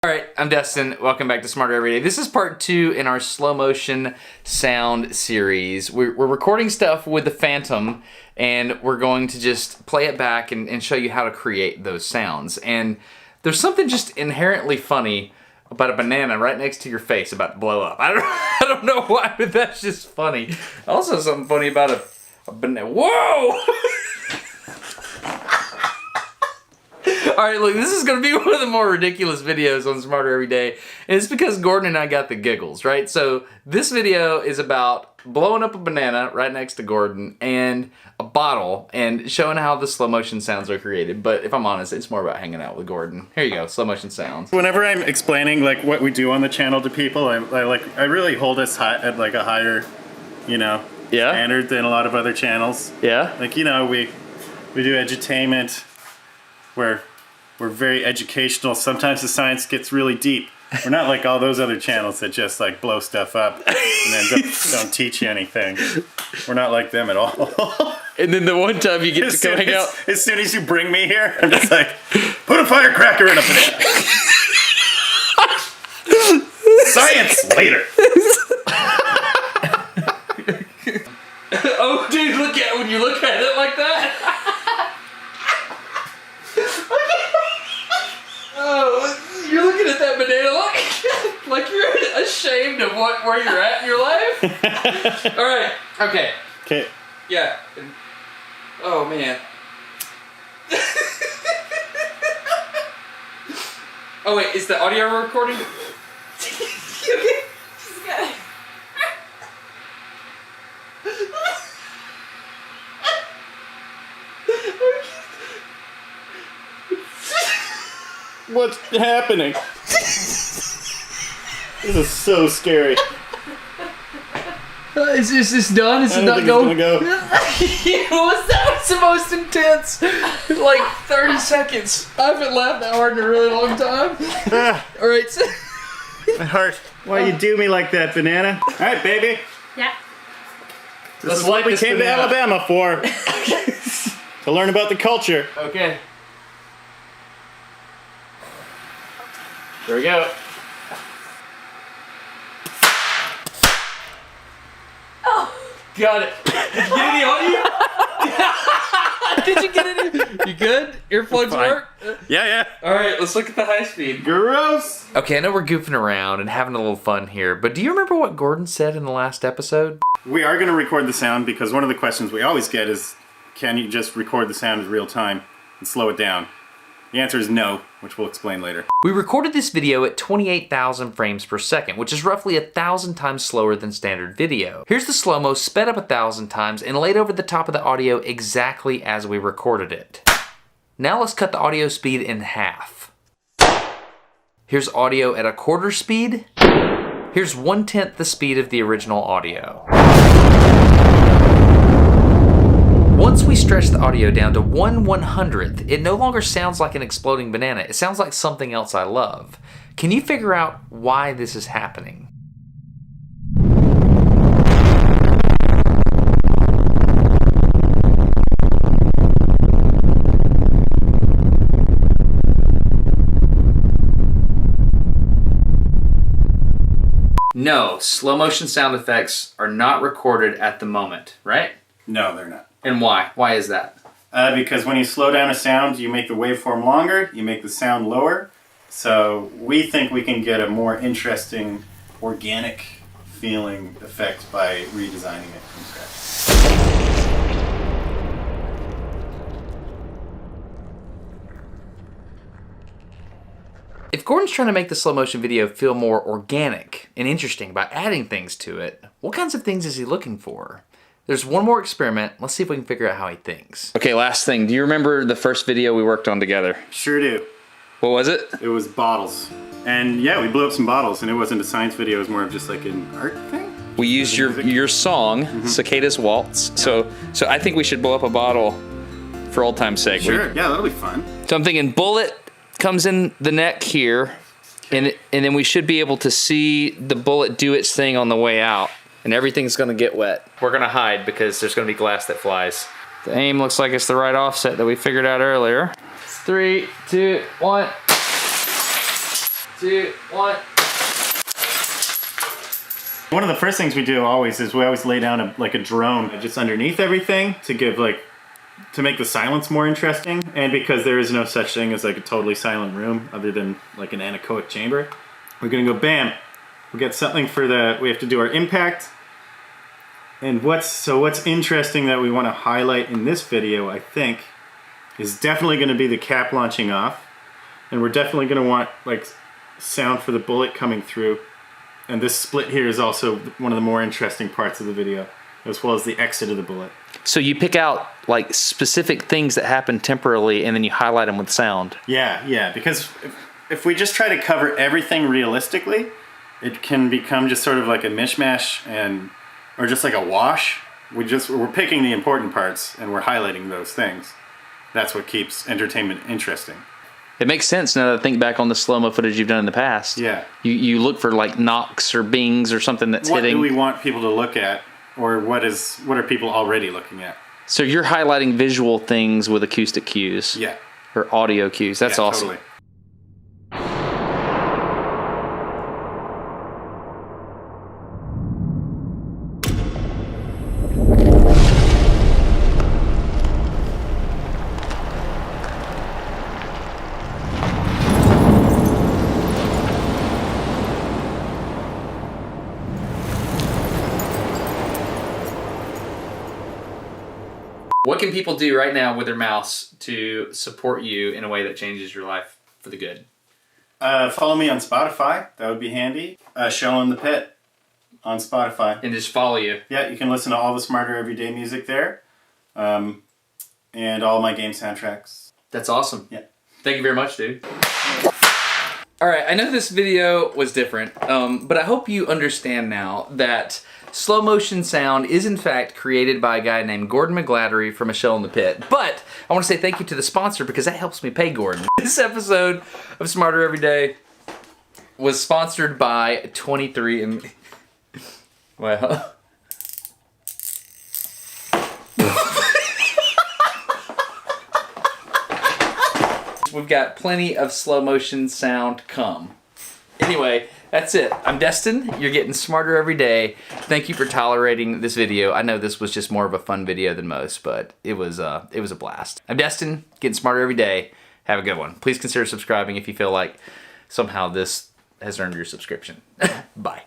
Alright, I'm Dustin. Welcome back to Smarter Everyday. This is part 2 in our slow motion sound series. We're recording stuff with the Phantom, and we're going to just play it back and show you how to create those sounds. And there's something just inherently funny about a banana right next to your face about to blow up. I don't know why, but that's just funny. Also something funny about a banana. Whoa! Alright, look, this is going to be one of the more ridiculous videos on Smarter Everyday, and it's because Gordon and I got the giggles, right? So this video is about blowing up a banana right next to Gordon and a bottle and showing how the slow motion sounds are created. But if I'm honest, it's more about hanging out with Gordon. Here you go, slow motion sounds. Whenever I'm explaining like what we do on the channel to people, I really hold us high, at like a higher, standard than a lot of other channels. Yeah? Like, we do edutainment where we're very educational. Sometimes the science gets really deep. We're not like all those other channels that just like blow stuff up and then don't teach you anything. We're not like them at all. And then the one time you get to come hang out. As soon as you bring me here, I'm just like, put a firecracker in a banana. Science later. Oh, dude, look at when you look at it like that. Oh, you're looking at that banana like you're ashamed of where you're at in your life. All right. Okay. Okay. Yeah. Oh man. Oh wait, is the audio recording? Okay. What's happening? This is so scary. Is this done? Is it not going? That was the most intense. Like 30 seconds. I haven't laughed that hard in a really long time. All right. So my heart. Why you do me like that, banana? All right, baby. Yeah. This is what we came to Alabama for. To learn about the culture. Okay. There we go. Oh. Got it. Did you get any audio? Did you get any? You good? Earplugs work? Yeah. All right, let's look at the high speed. Gross. Okay, I know we're goofing around and having a little fun here, but do you remember what Gordon said in the last episode? We are going to record the sound because one of the questions we always get is, can you just record the sound in real time and slow it down? The answer is no, which we'll explain later. We recorded this video at 28,000 frames per second, which is roughly 1,000 times slower than standard video. Here's the slow-mo sped up 1,000 times and laid over the top of the audio exactly as we recorded it. Now let's cut the audio speed in half. Here's audio at 1/4 speed. Here's 1/10 the speed of the original audio. Once we stretch the audio down to 1/100th, it no longer sounds like an exploding banana. It sounds like something else I love. Can you figure out why this is happening? No, slow motion sound effects are not recorded at the moment, right? No, they're not. And why? Why is that? Because when you slow down a sound, you make the waveform longer, you make the sound lower. So we think we can get a more interesting, organic feeling effect by redesigning it from scratch. If Gordon's trying to make the slow motion video feel more organic and interesting by adding things to it, what kinds of things is he looking for? There's one more experiment. Let's see if we can figure out how he thinks. Okay, last thing. Do you remember the first video we worked on together? Sure do. What was it? It was bottles. And yeah, we blew up some bottles, and it wasn't a science video. It was more of just like an art thing. We used your song, Cicadas Waltz. So I think we should blow up a bottle for old time's sake. Sure, yeah, that'll be fun. So I'm thinking bullet comes in the neck here, and then we should be able to see the bullet do its thing on the way out. And everything's gonna get wet. We're gonna hide because there's gonna be glass that flies. The aim looks like it's the right offset that we figured out earlier. 3, 2, 1. 2, 1. One of the first things we do always is we always lay down a drone just underneath everything to give to make the silence more interesting, and because there is no such thing as like a totally silent room other than like an anechoic chamber, we're gonna go bam. We get something we have to do our impact. And what's interesting that we want to highlight in this video, I think, is definitely going to be the cap launching off, and we're definitely going to want like sound for the bullet coming through. And this split here is also one of the more interesting parts of the video, as well as the exit of the bullet. So you pick out like specific things that happen temporarily, and then you highlight them with sound. Yeah, because if we just try to cover everything realistically, it can become just sort of like a mishmash or just like a wash. We're picking the important parts and we're highlighting those things. That's what keeps entertainment interesting. It makes sense now that I think back on the slow-mo footage you've done in the past. Yeah. You look for like knocks or bings or something that's hitting. What do we want people to look at, or what are people already looking at? So you're highlighting visual things with acoustic cues. Yeah. Or audio cues. That's awesome. Totally. What can people do right now with their mouse to support you in a way that changes your life for the good? Follow me on Spotify. That would be handy. Show in the Pit on Spotify. And just follow you. Yeah, you can listen to all the Smarter Everyday music there. And all my game soundtracks. That's awesome. Yeah. Thank you very much, dude. Alright, I know this video was different, but I hope you understand now that slow motion sound is in fact created by a guy named Gordon McGladdery from A Shell in the Pit. But I want to say thank you to the sponsor because that helps me pay Gordon. This episode of Smarter Everyday was sponsored by 23andMe. Well... We've got plenty of slow motion sound come. Anyway, that's it. I'm Destin. You're getting smarter every day. Thank you for tolerating this video. I know this was just more of a fun video than most, but it was a blast. I'm Destin, getting smarter every day. Have a good one. Please consider subscribing if you feel like somehow this has earned your subscription. Bye.